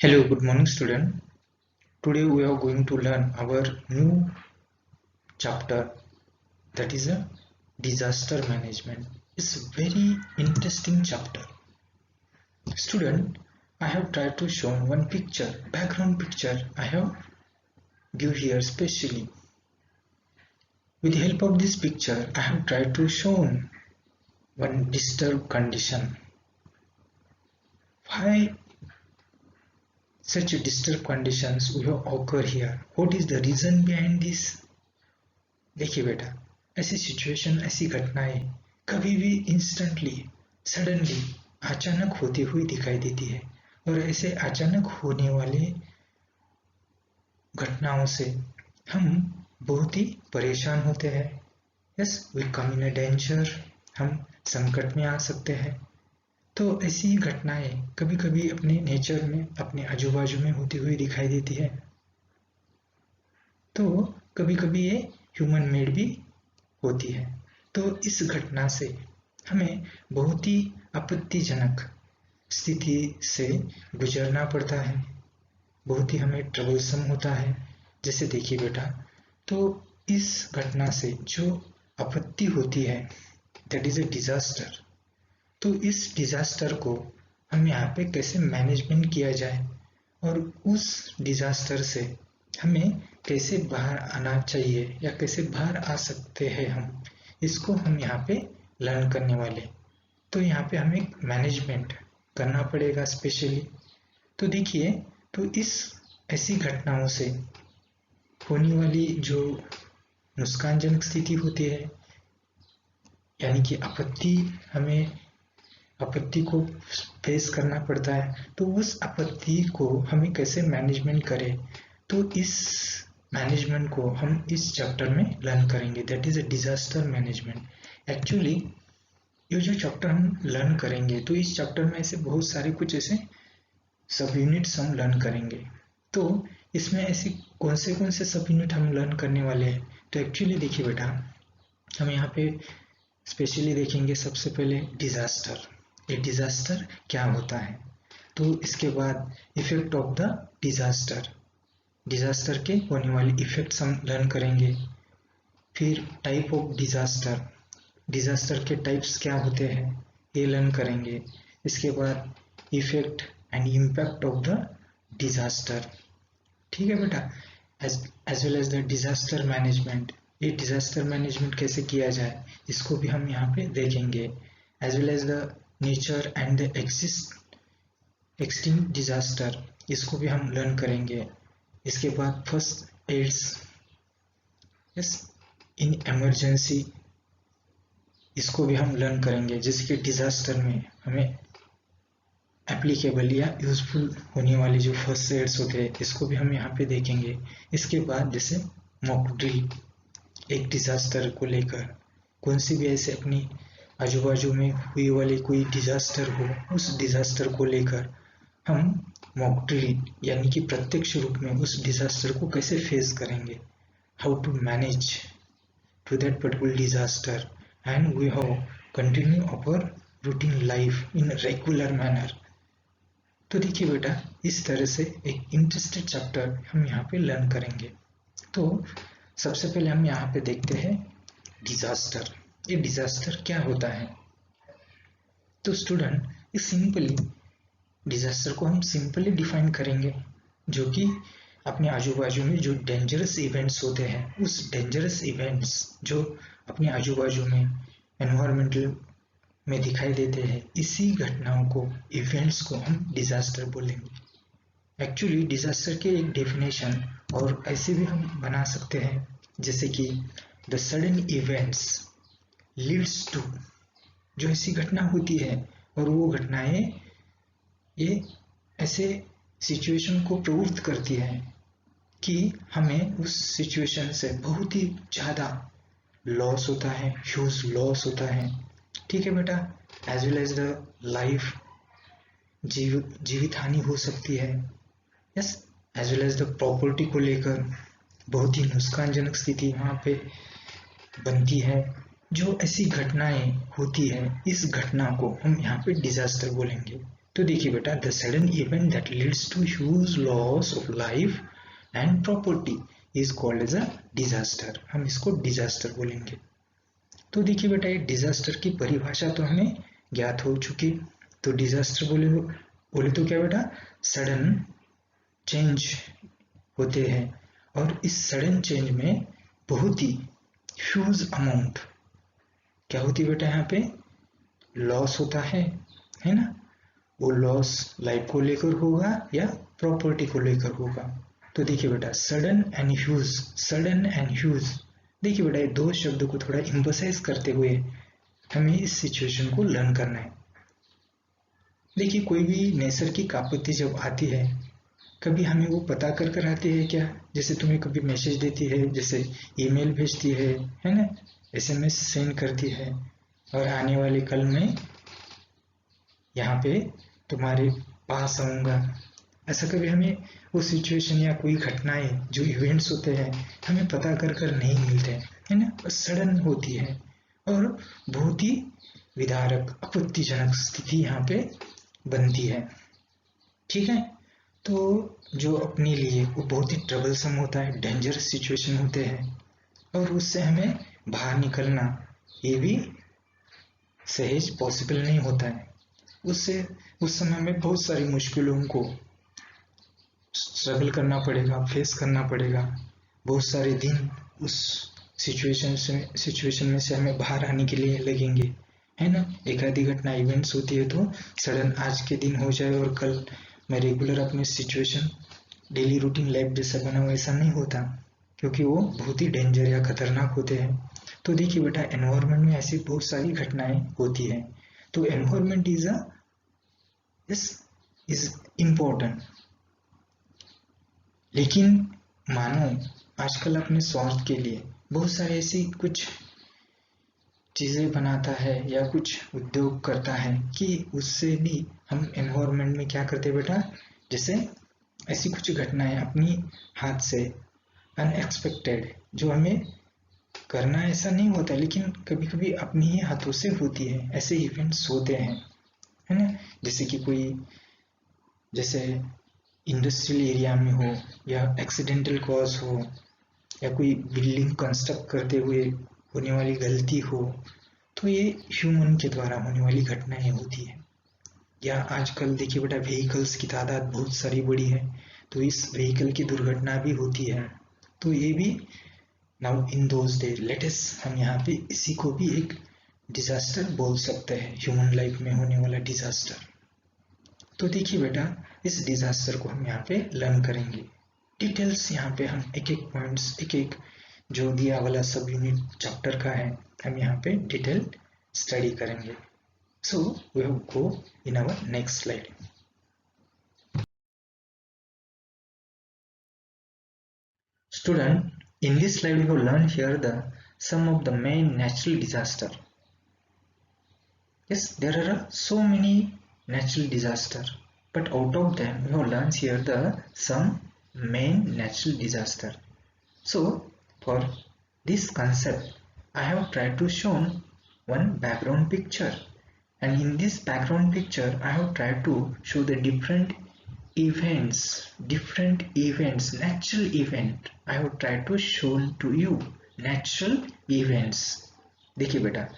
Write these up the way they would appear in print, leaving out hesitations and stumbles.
Hello, good morning student. Today we are going to learn our new chapter, that is a disaster management. It's a very interesting chapter. Student, I have tried to show one picture, background picture I have give here specially. With the help of this picture, I have tried to show one disturbed condition. Why such disturbed conditions will occur here? What is the reason behind this? देखिए बेटा, ऐसी situation, ऐसी घटनाएं कभी भी instantly, suddenly, अचानक होती हुई दिखाई देती है और ऐसे अचानक होने वाले घटनाओं से हम बहुत ही परेशान होते हैं. Yes, we come in a danger, हम संकट में आ सकते हैं. तो ऐसी घटनाएं कभी कभी अपने नेचर में, अपने आजू बाजू में होती हुई दिखाई देती है. तो कभी कभी ये ह्यूमन मेड भी होती है. तो इस घटना से हमें बहुत ही आपत्तिजनक स्थिति से गुजरना पड़ता है, बहुत ही हमें ट्रबलसम होता है. जैसे देखिए बेटा, तो इस घटना से जो आपत्ति होती है, दैट इज अ डिजास्टर. तो इस डिजास्टर को हम यहाँ पे कैसे मैनेजमेंट किया जाए और उस डिजास्टर से हमें कैसे बाहर आना चाहिए या कैसे बाहर आ सकते हैं हम, इसको हम यहाँ पे लर्न करने वाले. तो यहाँ पे हमें मैनेजमेंट करना पड़ेगा स्पेशली. तो देखिए, तो इस ऐसी घटनाओं से होने वाली जो नुकसानजनक स्थिति होती है, यानी कि आपत्ति को फेस करना पड़ता है. तो उस आपत्ति को हमें कैसे मैनेजमेंट करें, तो इस मैनेजमेंट को हम इस चैप्टर में लर्न करेंगे, that is a disaster management. Actually ये जो चैप्टर हम लर्न करेंगे, तो इस चैप्टर में ऐसे बहुत सारे कुछ ऐसे सब यूनिट्स हम लर्न करेंगे. तो इसमें ऐसे कौन से सब यूनिट हम लर्न करने वाले हैं. तो एक्चुअली देखिए बेटा, हम यहाँ पे स्पेशली देखेंगे सबसे पहले डिजास्टर. ये डिजास्टर क्या होता है, तो इसके बाद effect of the disaster, disaster के होने वाले इफेक्ट्स हम लर्न करेंगे. फिर टाइप ऑफ डिजास्टर, डिजास्टर के टाइप्स क्या होते हैं ये लर्न करेंगे. इसके बाद effect and impact of the disaster. ठीक है बेटा, as well as the disaster management. ये डिजास्टर मैनेजमेंट कैसे किया जाए, इसको भी हम यहाँ पे देखेंगे. As well as the nature and the extinct disaster, इसको भी हम लर्न करेंगे. इसके बाद first aids, yes, in emergency, इसको भी हम लर्न करेंगे. जैसे कि डिजास्टर में हमें एप्लीकेबल या यूजफुल होने वाली जो फर्स्ट एड्स होते हैं, इसको भी हम यहाँ पे देखेंगे. इसके बाद जैसे मॉक ड्रिल, एक डिजास्टर को लेकर कौन सी भी ऐसे अपनी आजू बाजू में हुई वाली कोई डिजास्टर हो, उस डिजास्टर को लेकर हम मॉक ड्रिल यानी कि प्रत्यक्ष रूप में उस डिजास्टर को कैसे फेस करेंगे, how to manage to that particular disaster, and we how continue our routine life in regular manner. तो देखिए बेटा, इस तरह से एक इंटरेस्टेड चैप्टर हम यहाँ पे लर्न करेंगे. तो सबसे पहले हम यहाँ पे देखते हैं डिजास्टर. ये डिजास्टर क्या होता है. तो स्टूडेंट, इस सिंपली डिजास्टर को हम सिंपली डिफाइन करेंगे, जो कि अपने आजू बाजू में जो डेंजरस इवेंट्स होते हैं, उस डेंजरस इवेंट्स जो अपने आजू बाजू में एनवायरमेंटल में दिखाई देते हैं, इसी घटनाओं को, इवेंट्स को हम डिजास्टर बोलेंगे. एक्चुअली डिजास्टर के एक डेफिनेशन और ऐसे भी हम बना सकते हैं, जैसे कि the sudden events leads to, जो ऐसी घटना होती है और वो घटनाएं ये ऐसे सिचुएशन को प्रवृत्त करती है कि हमें उस सिचुएशन से बहुत ही ज़्यादा लॉस होता है, ह्यूज लॉस होता है. ठीक है बेटा, as well as the life, जीवित हानि हो सकती है. Yes, as well as the property को लेकर बहुत ही नुकसानजनक स्थिति वहाँ पे बनती है. जो ऐसी घटनाएं होती है, इस घटना को हम यहाँ पे डिजास्टर बोलेंगे. तो देखिए बेटा, the sudden event that leads to huge loss of life and property is called as a disaster. हम इसको डिजास्टर बोलेंगे। तो देखिए बेटा, ये डिजास्टर की परिभाषा तो हमें ज्ञात हो चुकी। तो डिजास्टर बोले बोले तो क्या बेटा, सडन चेंज होते हैं, और इस सडन चेंज में बहुत ही ह्यूज अमाउंट क्या होती है बेटा, यहाँ पे लॉस होता है ना। वो लॉस लाइफ को लेकर होगा या प्रॉपर्टी को लेकर होगा। तो देखिए बेटा, sudden and huge, sudden and huge, देखिए बेटा, ये दो शब्दों को थोड़ा एम्फसाइज करते हुए हमें इस सिचुएशन को लर्न करना है। देखिए, कोई भी नैसर्गिक आपत्ति जब आती है, कभी हमें वो पता कर आती है क्या? जैसे तुम्हें कभी मैसेज देती है, जैसे ईमेल भेजती है ना, एसएमएस सेंड करती है, और आने वाले कल में यहाँ पे तुम्हारे पास आऊंगा। ऐसा कभी हमें वो सिचुएशन या कोई घटनाएं जो इवेंट्स होते हैं हमें पता कर नहीं मिलते, है ना, बस सडन होती है और बहुत ही विदारक आपत्तिजनक स्थिति यहाँ पे बनती है। ठीक है, तो जो अपने लिए वो बहुत ही ट्रबलसम होता है, डेंजरस सिचुएशन होते हैं, और उससे हमें बाहर निकलना ये भी सहज पॉसिबल नहीं होता है। उससे उस समय में बहुत सारी मुश्किलों को स्ट्रगल करना पड़ेगा, फेस करना पड़ेगा। बहुत सारे दिन उस सिचुएशन में से हमें बाहर आने के लिए लगेंगे, है ना। एक आधी घटना इवेंट्स होती है तो सडन आज के दिन हो जाए और कल मैं रेगुलर अपने सिचुएशन डेली रूटीन लाइफ जैसा बना हो, ऐसा नहीं होता, क्योंकि वो बहुत ही डेंजर या खतरनाक होते हैं। तो देखिए बेटा, एनवायरनमेंट में ऐसी बहुत सारी घटनाएं होती हैं। तो एनवायरनमेंट इज इम्पोर्टेंट, लेकिन मानव आजकल अपने स्वार्थ के लिए बहुत सारी ऐसी कुछ चीजें बनाता है या कुछ उद्योग करता है कि उससे भी हम एनवायरनमेंट में क्या करते हैं बेटा, जैसे ऐसी कुछ घटनाएं अपनी हाथ से अनएक्सपेक्टेड जो हमें करना ऐसा नहीं होता, लेकिन कभी कभी अपनी ही हाथों से होती है, ऐसे इवेंट्स होते हैं, है ना। जैसे कि कोई, जैसे इंडस्ट्रियल एरिया में हो या एक्सीडेंटल कॉज हो या कोई बिल्डिंग कंस्ट्रक्ट करते हुए होने वाली गलती हो, तो ये ह्यूमन के द्वारा होने वाली घटनाएं होती है। या आजकल देखिए बेटा, व्हीकल्स की तादाद बहुत सारी बड़ी है, तो इस व्हीकल की दुर्घटना भी होती है। तो ये भी now in those days latest हम यहाँ पे इसी को भी एक डिजास्टर बोल सकते हैं, ह्यूमन लाइफ में होने वाला डिजास्टर। तो देखिए बेटा, इस डिजास्टर को हम यहाँ पे लर्न करेंगे डिटेल्स। यहाँ पे हम एक एक पॉइंट्स, एक एक जो दिया वाला सब यूनिट चैप्टर का है, हम यहाँ पे डिटेल स्टडी करेंगे। So we have go in our next slide. Student, in this slide we have learned here the some of the main natural disaster. Yes, there are so many natural disaster, but out of them we have learned here the some main natural disaster. So for this concept I have tried to show one background picture, and in this background picture I have tried to show the different events, natural event I have tried to show to you, natural events। देखिए बेटा,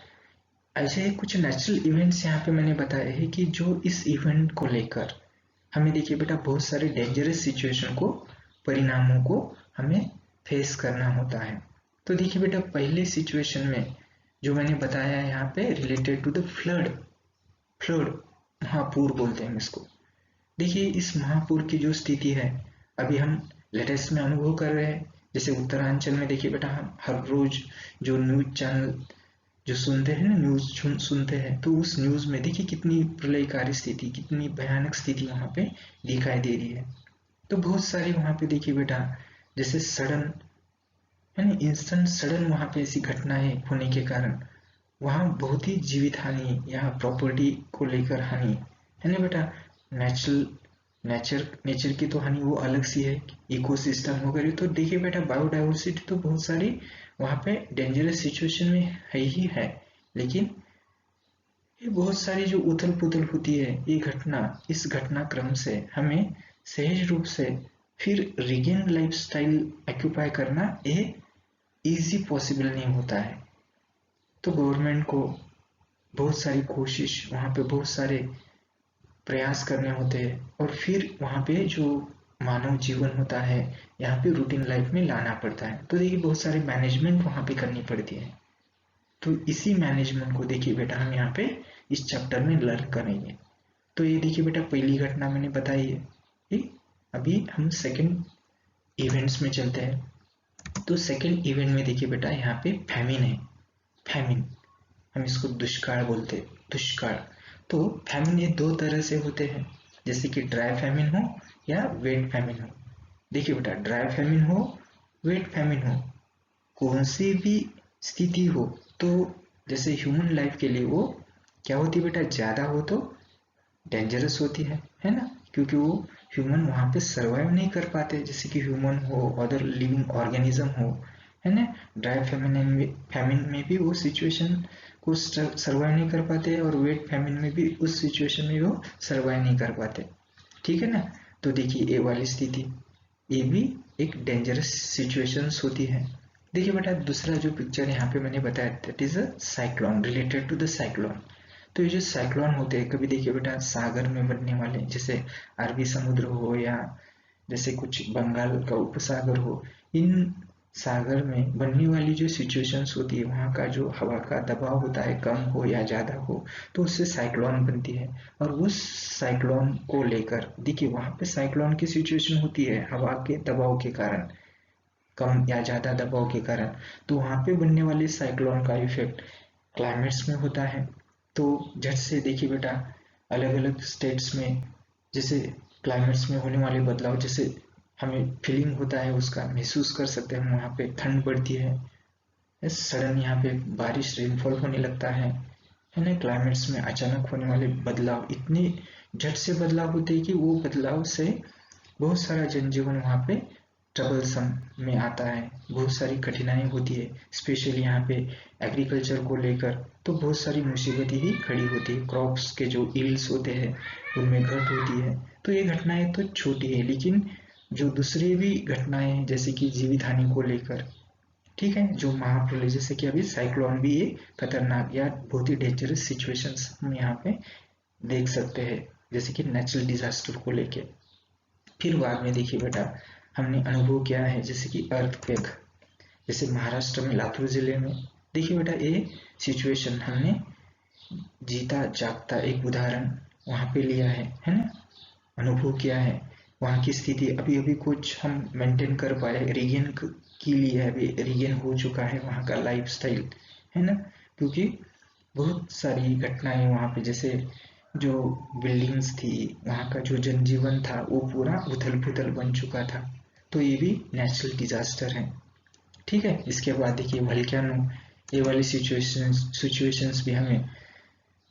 ऐसे कुछ natural events यहाँ पे मैंने बताए हैं कि जो इस इवेंट को लेकर हमें देखिए बेटा बहुत सारे डेंजरस सिचुएशन को, परिणामों को हमें फेस करना होता है। तो देखिए बेटा, पहले सिचुएशन में जो मैंने बताया है यहाँ पे रिलेटेड टू द फ्लड, महापूर बोलते हैं इसको। देखिए, इस महापूर की जो स्थिति है अभी हम लेटेस्ट में अनुभव कर रहे हैं। जैसे उत्तरांचल में देखिए बेटा, हम हर रोज जो न्यूज चैनल जो सुनते हैं ना, न्यूज सुनते हैं, तो उस न्यूज में देखिए कितनी प्रलयकारी स्थिति, कितनी भयानक स्थिति वहां पे दिखाई दे रही है। तो बहुत सारी वहां पे देखिए बेटा, जैसे सडन यानी इंस्टेंट सडन वहां पे ऐसी घटनाएं होने के कारण वहां बहुत ही जीवित हानि या प्रॉपर्टी को लेकर हानि, है ना बेटा। नेचर की तो हानि वो अलग सी है, इकोसिस्टम वगैरह। तो देखिए बेटा, बायोडाइवर्सिटी तो बहुत सारी वहां पे डेंजरस सिचुएशन में है ही है, लेकिन ये बहुत सारी जो उथल पुथल होती है, ये घटना, इस घटनाक्रम से हमें सहज रूप से फिर रिगेन लाइफस्टाइल ऑक्यूपाई करना ये इजी पॉसिबल नहीं होता है। तो गवर्नमेंट को बहुत सारी कोशिश, वहाँ पे बहुत सारे प्रयास करने होते हैं और फिर वहाँ पे जो मानव जीवन होता है यहाँ पे रूटीन लाइफ में लाना पड़ता है। तो देखिए बहुत सारी मैनेजमेंट वहाँ पे करनी पड़ती है। तो इसी मैनेजमेंट को देखिए बेटा हम यहाँ पे इस चैप्टर में लर्न करेंगे। तो ये देखिए बेटा पहली घटना मैंने बताई है, ठीक। अभी हम सेकंड इवेंट्स में चलते हैं। तो सेकंड इवेंट में देखिए बेटा यहाँ पे फैमिन है। फैमिन, हम इसको दुष्काल बोलते हैं, दुष्काल। तो फैमिन ये दो तरह से होते हैं, जैसे कि ड्राई फैमिन हो या वेट फैमिन हो। देखिए बेटा ड्राई फैमिन हो, वेट फैमिन हो, कौन सी भी स्थिति हो, तो जैसे ह्यूमन लाइफ के लिए वो क्या होती है बेटा, ज्यादा हो तो डेंजरस होती है ना, क्योंकि वो ह्यूमन वहां पे सरवाइव नहीं कर पाते, जैसे कि ह्यूमन हो, अदर लिविंग ऑर्गेनिज्म हो, है ना। ड्राई फैमिन में भी वो सिचुएशन को सरवाइव नहीं कर पाते और वेट फैमिन में भी उस सिचुएशन में वो सरवाइव नहीं कर पाते, ठीक है ना। तो देखिए ये वाली स्थिति, ये भी एक डेंजरस सिचुएशंस होती है। देखिए बेटा दूसरा जो पिक्चर यहाँ पे मैंने बताया, that is a cyclone, related to the cyclone. तो ये जो साइक्लोन होते हैं, कभी देखिए बेटा सागर में बनने वाले, जैसे अरबी समुद्र हो या जैसे कुछ बंगाल का उपसागर हो, इन सागर में बनने वाली जो सिचुएशंस होती है, वहाँ का जो हवा का दबाव होता है, कम हो या ज्यादा हो, तो उससे साइक्लोन बनती है। और उस साइक्लोन को लेकर देखिए वहाँ पे साइक्लोन की सिचुएशन होती है हवा के दबाव के कारण, कम या ज्यादा दबाव के कारण। तो वहाँ पे बनने वाले साइक्लोन का इफेक्ट क्लाइमेट्स में होता है। तो झट से देखिए बेटा अलग अलग स्टेट्स में जैसे क्लाइमेट्स में होने वाले बदलाव, जैसे हमें फीलिंग होता है उसका महसूस कर सकते हैं हम, वहाँ पे ठंड बढ़ती है, सडन यहाँ पे बारिश रेनफॉल होने लगता है ना। क्लाइमेट्स में अचानक होने वाले बदलाव इतने झट से बदलाव होते हैं कि वो बदलाव से बहुत सारा जनजीवन वहाँ पे ट्रबलसम में आता है, बहुत सारी कठिनाई होती है, स्पेशली यहाँ पे एग्रीकल्चर को लेकर तो बहुत सारी मुसीबतें ही खड़ी होती है, क्रॉप्स के जो इल्स होते हैं उनमें घट होती है। तो ये घटनाएं तो छोटी है, लेकिन जो दूसरी भी घटनाएं हैं जैसे कि जीवित हानि को लेकर, ठीक है, जो महाप्रलय जैसे कि अभी साइक्लोन भी ये खतरनाक या बहुत ही डेंजरस सिचुएशंस हम यहाँ पे देख सकते हैं, जैसे कि नेचुरल डिजास्टर को लेके। फिर बाद में देखिए बेटा हमने अनुभव किया है जैसे कि अर्थक्वेक, जैसे महाराष्ट्र में लातूर जिले में। देखिए बेटा ये सिचुएशन हमने जीता जागता एक उदाहरण वहां पे लिया है ना, अनुभव किया है। वहाँ की स्थिति अभी अभी कुछ हम मेंटेन कर पाए, रिगेन की लिए है, अभी रिगेन हो चुका है वहाँ का लाइफस्टाइल, है ना। क्योंकि बहुत सारी घटनाएं वहाँ पे, जैसे जो बिल्डिंग्स थी, वहाँ का जो जनजीवन था वो पूरा उथल पुथल बन चुका था। तो ये भी नेचुरल डिजास्टर है, ठीक है। इसके बाद देखिए वल्केनो, ये वाली सिचुएशंस भी हमें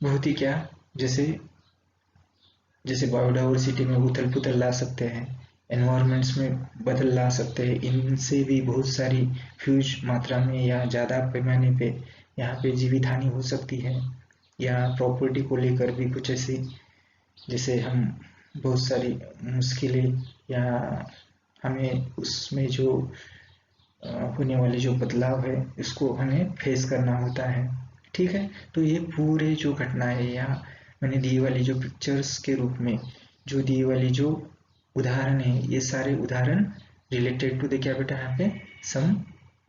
बहुत ही क्या, जैसे जैसे बायोडाइवर्सिटी में उथल पुथल ला सकते हैं, एनवायरमेंट्स में बदल ला सकते हैं, इनसे भी बहुत सारी ह्यूज मात्रा में या ज़्यादा पैमाने पे यहाँ पे जीवित हानि हो सकती है, या प्रॉपर्टी को लेकर भी कुछ ऐसी, जैसे हम बहुत सारी मुश्किलें या हमें उसमें जो होने वाले जो बदलाव है इसको हमें फेस करना होता है, ठीक है। तो ये पूरे जो घटनाएं या मैंने दी वाली जो पिक्चर्स के रूप में जो दी वाली जो उदाहरण है, ये सारे उदाहरण रिलेटेड टू द क्या बेटा यहाँ पे सम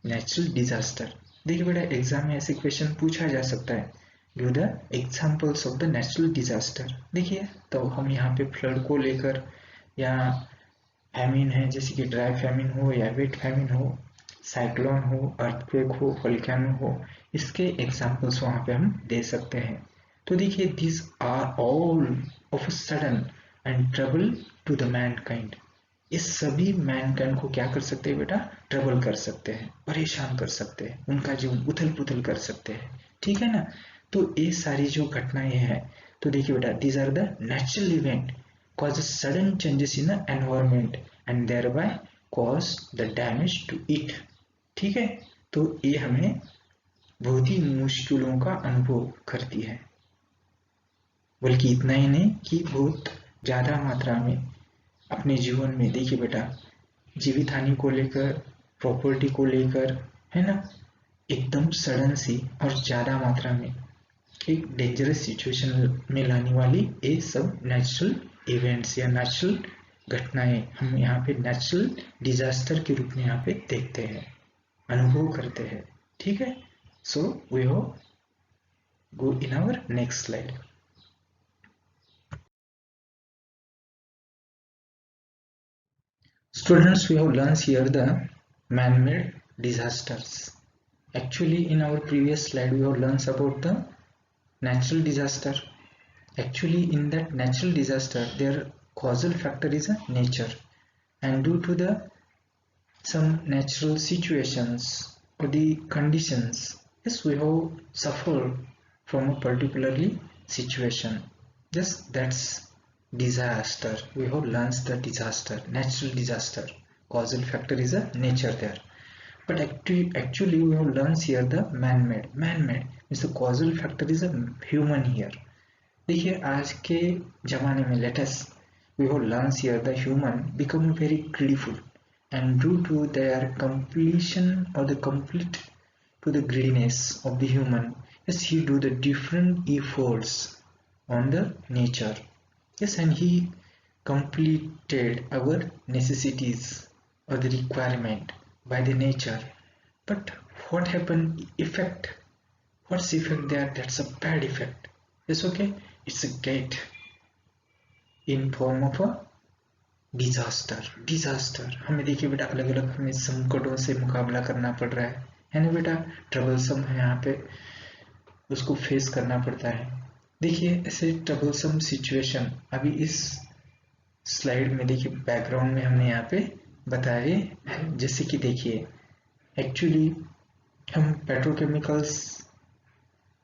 नेचुरल डिजास्टर। देखिए बेटा एग्जाम में ऐसे क्वेश्चन पूछा जा सकता है, give the examples of the natural disaster. देखिए तो हम यहाँ पे फ्लड को लेकर या फैमिन है, जैसे कि ड्राई फैमिन हो या वेट फैमिन हो, साइक्लोन हो, अर्थक्वेक हो, वोल्केनो हो, इसके एग्जांपल्स वहां पे हम दे सकते हैं। तो देखिए this are all of sudden and trouble to the mankind. इस सभी मैनकाइंड को क्या कर सकते हैं बेटा, ट्रबल कर सकते हैं, परेशान कर सकते हैं, उनका जीवन उथल पुथल कर सकते हैं, ठीक है ना। तो ये सारी जो घटनाएं हैं, तो देखिए बेटा these are the natural event causes sudden changes in the environment and thereby cause the damage to it, ठीक है। तो ये हमें बहुत ही मुश्किलों का अनुभव करती है। बल्कि इतना ही नहीं कि बहुत ज़्यादा मात्रा में अपने जीवन में, देखिए बेटा, जीवित हानि को लेकर, प्रॉपर्टी को लेकर, है ना, एकदम सडन सी और ज़्यादा मात्रा में एक डेंजरस सिचुएशन में लाने वाली ये सब नेचुरल इवेंट्स या नेचुरल घटनाएं हम यहाँ पे नेचुरल डिजास्टर के रूप में यहाँ पे देखते हैं, अनुभव करते हैं। ठीक है, सो वी हो go in our next slide. Students, we have learned here the man-made disasters. Actually, in our previous slide, we have learned about the natural disaster. Actually, in that natural disaster, their causal factor is a nature, and due to the some natural situations or the conditions, yes, we have suffered from a particularly situation. Yes, that's disaster. We have learned the disaster, natural disaster. Causal factor is a nature there. But actually we have learned here the man-made. Man-made means the causal factor is a human here. देखिए आज के जमाने में latest we have learned here the human become very greedful, and due to their completion or the complete to the greediness of the human, yes, he do the different efforts on the nature. Yes, and he completed our necessities or the requirement by the nature. But what happened effect, what's effect there? That's a bad effect. Yes, okay, it's a gate in form of a disaster हमें देखिए बेटा अलग अलग हमें संकटों से मुकाबला करना पड़ रहा है ना बेटा, ट्रबलसम है यहाँ पे, उसको फेस करना पड़ता है। देखिए ऐसे ट्रबलसम सिचुएशन अभी इस स्लाइड में देखिए बैकग्राउंड में हमने यहाँ पे बताए हैं। जैसे कि देखिए एक्चुअली हम पेट्रोकेमिकल्स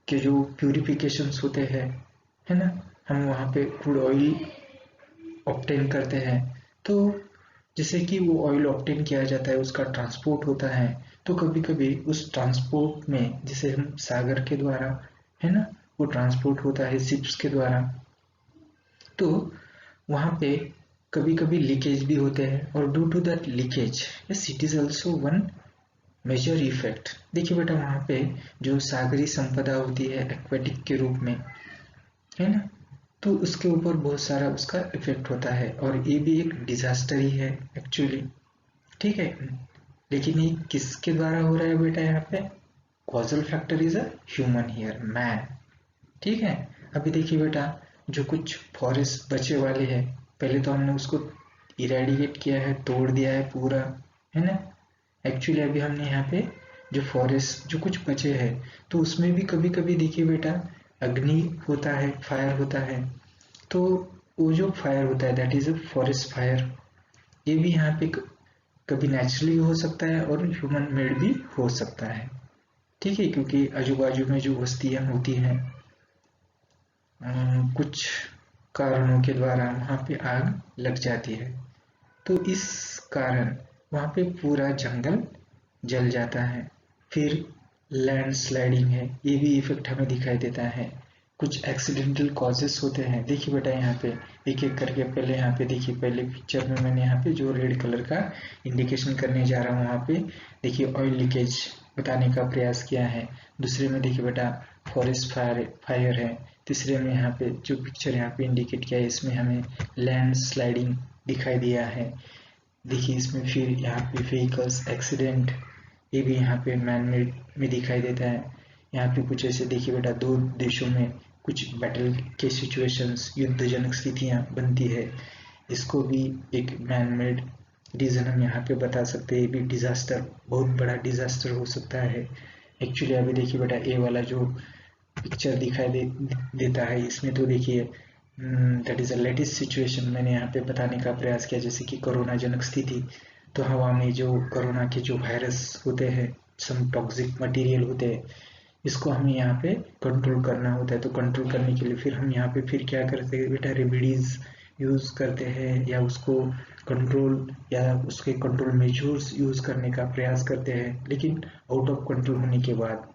के जो प्यूरिफिकेशंस होते हैं, है ना, हम वहाँ पे क्रूड ऑयल ऑब्टेन करते हैं। तो जैसे कि वो ऑयल ऑब्टेन किया जाता है, उसका ट्रांसपोर्ट होता है, तो कभी कभी उस ट्रांसपोर्ट में जैसे हम सागर के द्वारा, है ना, वो ट्रांसपोर्ट होता है शिप्स के द्वारा, तो वहाँ पे कभी कभी लीकेज भी होते हैं, और due to that leakage yes it is also one major effect. देखिए बेटा वहाँ पे जो सागरी संपदा होती है एक्वेटिक के रूप में, है ना, तो उसके ऊपर बहुत सारा उसका इफेक्ट होता है, और ये भी एक डिजास्टर ही है एक्चुअली। ठीक है, लेकिन ये किसके द्वारा हो रहा है बेटा, यहाँ पे causal factor is a human here, man. ठीक है, अभी देखिए बेटा जो कुछ फॉरेस्ट बचे वाले हैं, पहले तो हमने उसको इरेडिकेट किया है, तोड़ दिया है पूरा, है ना। एक्चुअली अभी हमने यहाँ पे जो फॉरेस्ट जो कुछ बचे हैं, तो उसमें भी कभी कभी देखिए बेटा अग्नि होता है, फायर होता है, तो वो जो फायर होता है that is a forest fire. ये भी यहाँ पे कभी नेचुरली हो सकता है और ह्यूमन मेड भी हो सकता है। ठीक है, क्योंकि आजू बाजू में जो बस्तियां होती हैं कुछ कारणों के द्वारा वहाँ पे आग लग जाती है, तो इस कारण वहाँ पे पूरा जंगल जल जाता है। फिर लैंड स्लाइडिंग है, ये भी इफेक्ट हमें दिखाई देता है। कुछ एक्सीडेंटल कॉजेस होते हैं। देखिए बेटा यहाँ पे एक एक करके, पहले यहाँ पे देखिए, पहले पिक्चर में मैंने यहाँ पे जो रेड कलर का इंडिकेशन करने जा रहा हूँ, वहाँ पे देखिए ऑयल लीकेज बताने का प्रयास किया है। दूसरे में देखिए बेटा फॉरेस्ट फायर है। तीसरे में यहाँ पे जो पिक्चर यहाँ पे इंडिकेट किया है, इसमें हमें लैंड स्लाइडिंग दिखाई दिया है। देखिए इसमें फिर यहाँ पे व्हीकल्स एक्सीडेंट, ये भी यहाँ पे मैन मेड में दिखाई देता है। यहाँ पे कुछ ऐसे देखिए बेटा दो देशों में कुछ बैटल के सिचुएशंस, युद्धजनक स्थितियाँ बनती है, इसको भी एक मैन मेड रीजन हम यहाँ पे बता सकते हैं। ये भी डिजास्टर, बहुत बड़ा डिजास्टर हो सकता है। एक्चुअली अभी देखिए बेटा ये वाला जो पिक्चर दिखाई देता है, इसमें तो देखिए that is a latest situation मैंने यहाँ पे बताने का प्रयास किया, जैसे कि कोरोना जनक स्थिति। तो हवा में जो कोरोना के जो वायरस होते हैं, सम टॉक्सिक मटेरियल होते हैं, इसको हमें यहाँ पे कंट्रोल करना होता है। तो कंट्रोल करने के लिए फिर हम यहाँ पे फिर क्या करते हैं बेटा, रेमेडीज यूज करते हैं, या उसको कंट्रोल या उसके कंट्रोल मेजर्स यूज करने का प्रयास करते हैं। लेकिन आउट ऑफ कंट्रोल होने के बाद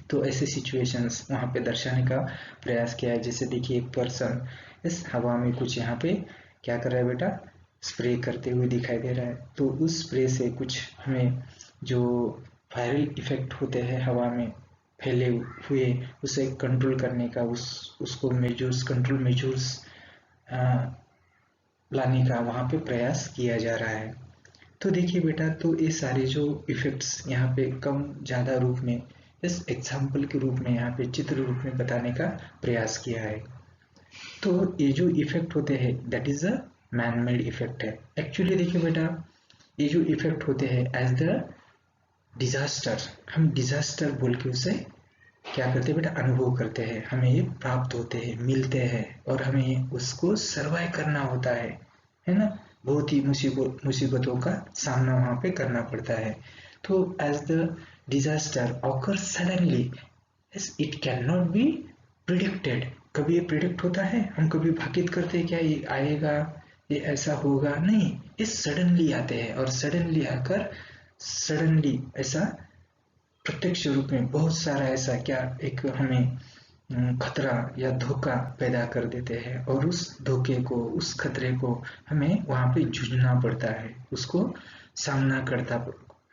तो ऐसे सिचुएशंस वहाँ पे दर्शाने का प्रयास किया है। जैसे देखिए एक पर्सन इस हवा में कुछ यहाँ पे क्या कर रहा है बेटा, स्प्रे करते हुए दिखाई दे रहा है। तो उस स्प्रे से कुछ हमें जो वायरल इफेक्ट होते हैं हवा में फैले हुए, उसे कंट्रोल करने का उसको मेजर्स कंट्रोल मेजर्स लाने का वहाँ पे प्रयास किया जा रहा है। तो देखिए बेटा, तो ये सारे जो इफेक्ट्स यहाँ पे कम ज़्यादा रूप में इस एग्जाम्पल के रूप में यहाँ पे चित्र रूप में बताने का प्रयास किया है। तो ये जो इफेक्ट होते हैं that is a man made effect है। एक्चुअली देखिए बेटा, ये जो इफेक्ट होते हैं एज द डिजास्टर, हम डिजास्टर बोल के उसे क्या करते हैं बेटा, अनुभव करते हैं, हमें ये प्राप्त होते हैं, मिलते हैं और हमें उसको सर्वाइव करना होता है ना। बहुत ही मुसीबतों का सामना वहाँ पे करना पड़ता है। तो as the disaster occur suddenly, it can not be predicted. कभी ये प्रिडिक्ट होता है, हम कभी भाकित करते हैं क्या ये आएगा, ये ऐसा होगा, नहीं, ये सडनली आते हैं और सडनली आकर सडनली ऐसा प्रत्यक्ष रूप में बहुत सारा ऐसा क्या एक हमें खतरा या धोखा पैदा कर देते हैं और उस धोखे को, उस खतरे को हमें वहां पे जूझना पड़ता है, उसको सामना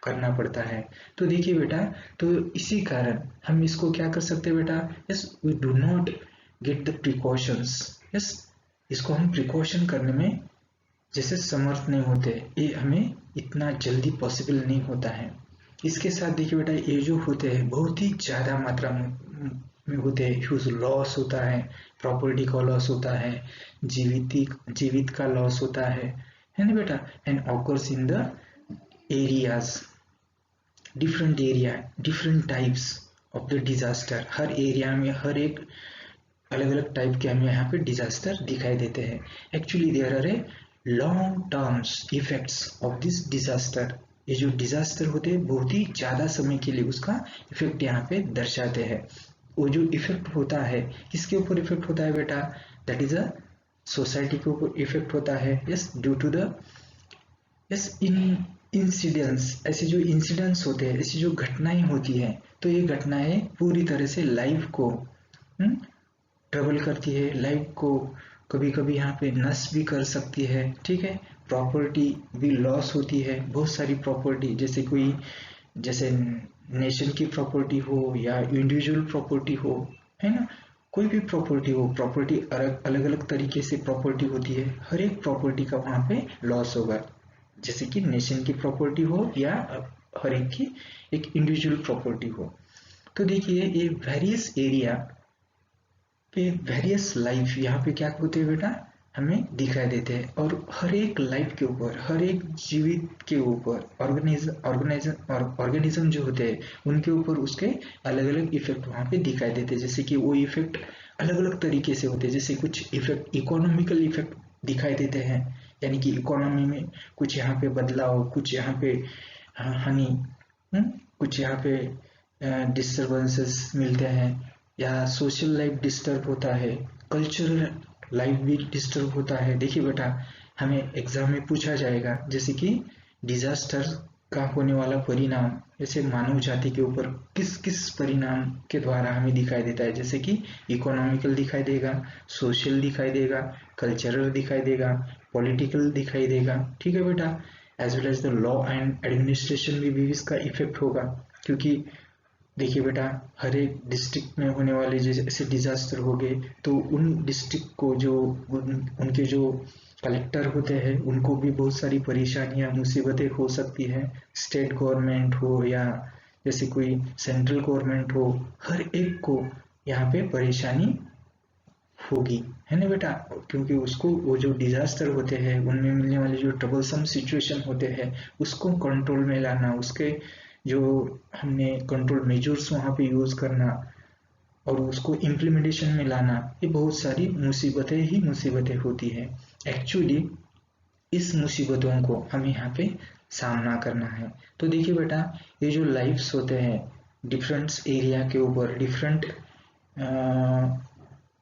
करना पड़ता है। तो देखिए बेटा, तो इसी कारण हम इसको क्या कर सकते हैं बेटा, yes we do not get the precautions, yes इसको हम प्रिकॉशन करने में जैसे समर्थ नहीं होते, ये हमें इतना जल्दी पॉसिबल नहीं होता है। इसके साथ देखिए बेटा, ये जो होते हैं बहुत ही ज़्यादा मात्रा में होते हैं, ह्यूज लॉस होता है, प्रॉपर्टी का लॉस होता है, जीवित का लॉस होता है ना बेटा। And occurs in the areas, different area, different types of the disaster. Her area में हर एक अलग अलग टाइप के हमें यहाँ पे डिजास्टर दिखाई देते हैं। Actually there are a long terms effects of this disaster. ये जो डिजास्टर होते हैं बहुत ही ज्यादा समय के लिए उसका इफेक्ट यहाँ पे दर्शाते हैं। वो जो इफेक्ट होता है, किसके ऊपर इफेक्ट होता है बेटा, दैट इज अ सोसाइटी के ऊपर इफेक्ट होता है। Yes, due to the yes incidents, ऐसे जो इंसिडेंट्स होते हैं, ऐसी जो घटनाएं होती हैं, तो ये घटनाएं पूरी तरह से लाइफ को ट्रबल करती है, लाइफ को कभी कभी यहाँ पे नष्ट भी कर सकती है, ठीक है। प्रॉपर्टी भी लॉस होती है, बहुत सारी प्रॉपर्टी, जैसे कोई जैसे नेशन की प्रॉपर्टी हो या इंडिविजुअल प्रॉपर्टी हो, है ना, कोई भी प्रॉपर्टी हो, प्रॉपर्टी अलग अलग तरीके से प्रॉपर्टी होती है, हर एक प्रॉपर्टी का वहाँ पे लॉस होगा, जैसे कि नेशन की प्रॉपर्टी हो या हर एक की एक इंडिविजुअल प्रॉपर्टी हो। तो देखिए ये वेरियस एरिया पे वेरियस लाइफ यहाँ पे क्या होते हैं बेटा, हमें दिखाई देते हैं और हर एक लाइफ के ऊपर, हर एक जीवित के ऊपर, ऑर्गेनिज्म जो होते हैं उनके ऊपर उसके अलग अलग इफेक्ट वहाँ पे दिखाई देते हैं। जैसे कि वो इफेक्ट अलग अलग तरीके से होते हैं। जैसे कुछ इफेक्ट इकोनॉमिकल इफेक्ट दिखाई देते हैं, यानी कि इकोनॉमी में कुछ यहाँ पे बदलाव, कुछ यहाँ पे हानि, कुछ यहाँ पे डिस्टरबेंसेस मिलते हैं, या सोशल लाइफ डिस्टर्ब होता है, कल्चरल लाइफ भी डिस्टर्ब होता है। देखिए बेटा, हमें एग्जाम में पूछा जाएगा जैसे कि डिजास्टर का होने वाला परिणाम जैसे मानव जाति के ऊपर किस किस परिणाम के द्वारा हमें दिखाई देता है, जैसे कि इकोनॉमिकल दिखाई देगा, सोशल दिखाई देगा, कल्चरल दिखाई देगा, पॉलिटिकल दिखाई देगा, ठीक है बेटा। As well as the law and administration में भी इसका इफेक्ट होगा, क्योंकि देखिए बेटा, हर एक डिस्ट्रिक्ट में होने वाले जैसे डिजास्टर हो गए तो उन डिस्ट्रिक्ट को जो उनके जो कलेक्टर होते हैं उनको भी बहुत सारी परेशानियां, मुसीबतें हो सकती हैं। स्टेट गवर्नमेंट हो या जैसे कोई सेंट्रल गवर्नमेंट हो, हर एक को यहाँ पे परेशानी होगी, है ना बेटा, क्योंकि उसको वो जो डिजास्टर होते हैं उनमें मिलने वाले जो ट्रबलसम सिचुएशन होते हैं उसको कंट्रोल में लाना, उसके जो हमने कंट्रोल मेजर्स वहाँ पे यूज करना और उसको इम्प्लीमेंटेशन में लाना, ये बहुत सारी मुसीबतें ही मुसीबतें होती है। एक्चुअली इस मुसीबतों को हमें यहाँ पे सामना करना है। तो देखिए बेटा, ये जो लाइफ्स होते हैं डिफरेंट एरिया के ऊपर, डिफरेंट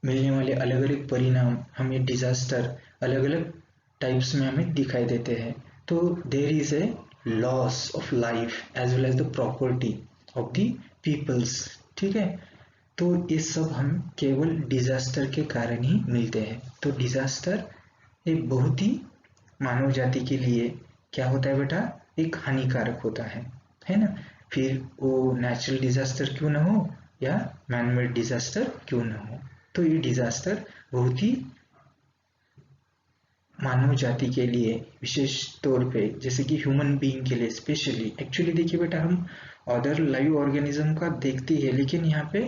मिलने वाले अलग अलग परिणाम हमें डिजास्टर अलग अलग टाइप्स में हमें दिखाई देते हैं। तो there is a loss of life as well as the property of the peoples, ठीक है। तो ये सब हम केवल डिजास्टर के कारण ही मिलते हैं। तो डिजास्टर एक बहुत ही मानव जाति के लिए क्या होता है बेटा, एक हानिकारक होता है ना। फिर वो नेचुरल डिजास्टर क्यों ना हो या मैनमेड डिजास्टर क्यों ना हो, तो ये डिजास्टर बहुत ही मानव जाति के लिए विशेष तौर पे, जैसे कि ह्यूमन बीइंग के लिए स्पेशली, एक्चुअली देखिए बेटा हम अदर लाइव ऑर्गेनिज्म का देखते हैं, लेकिन यहाँ पे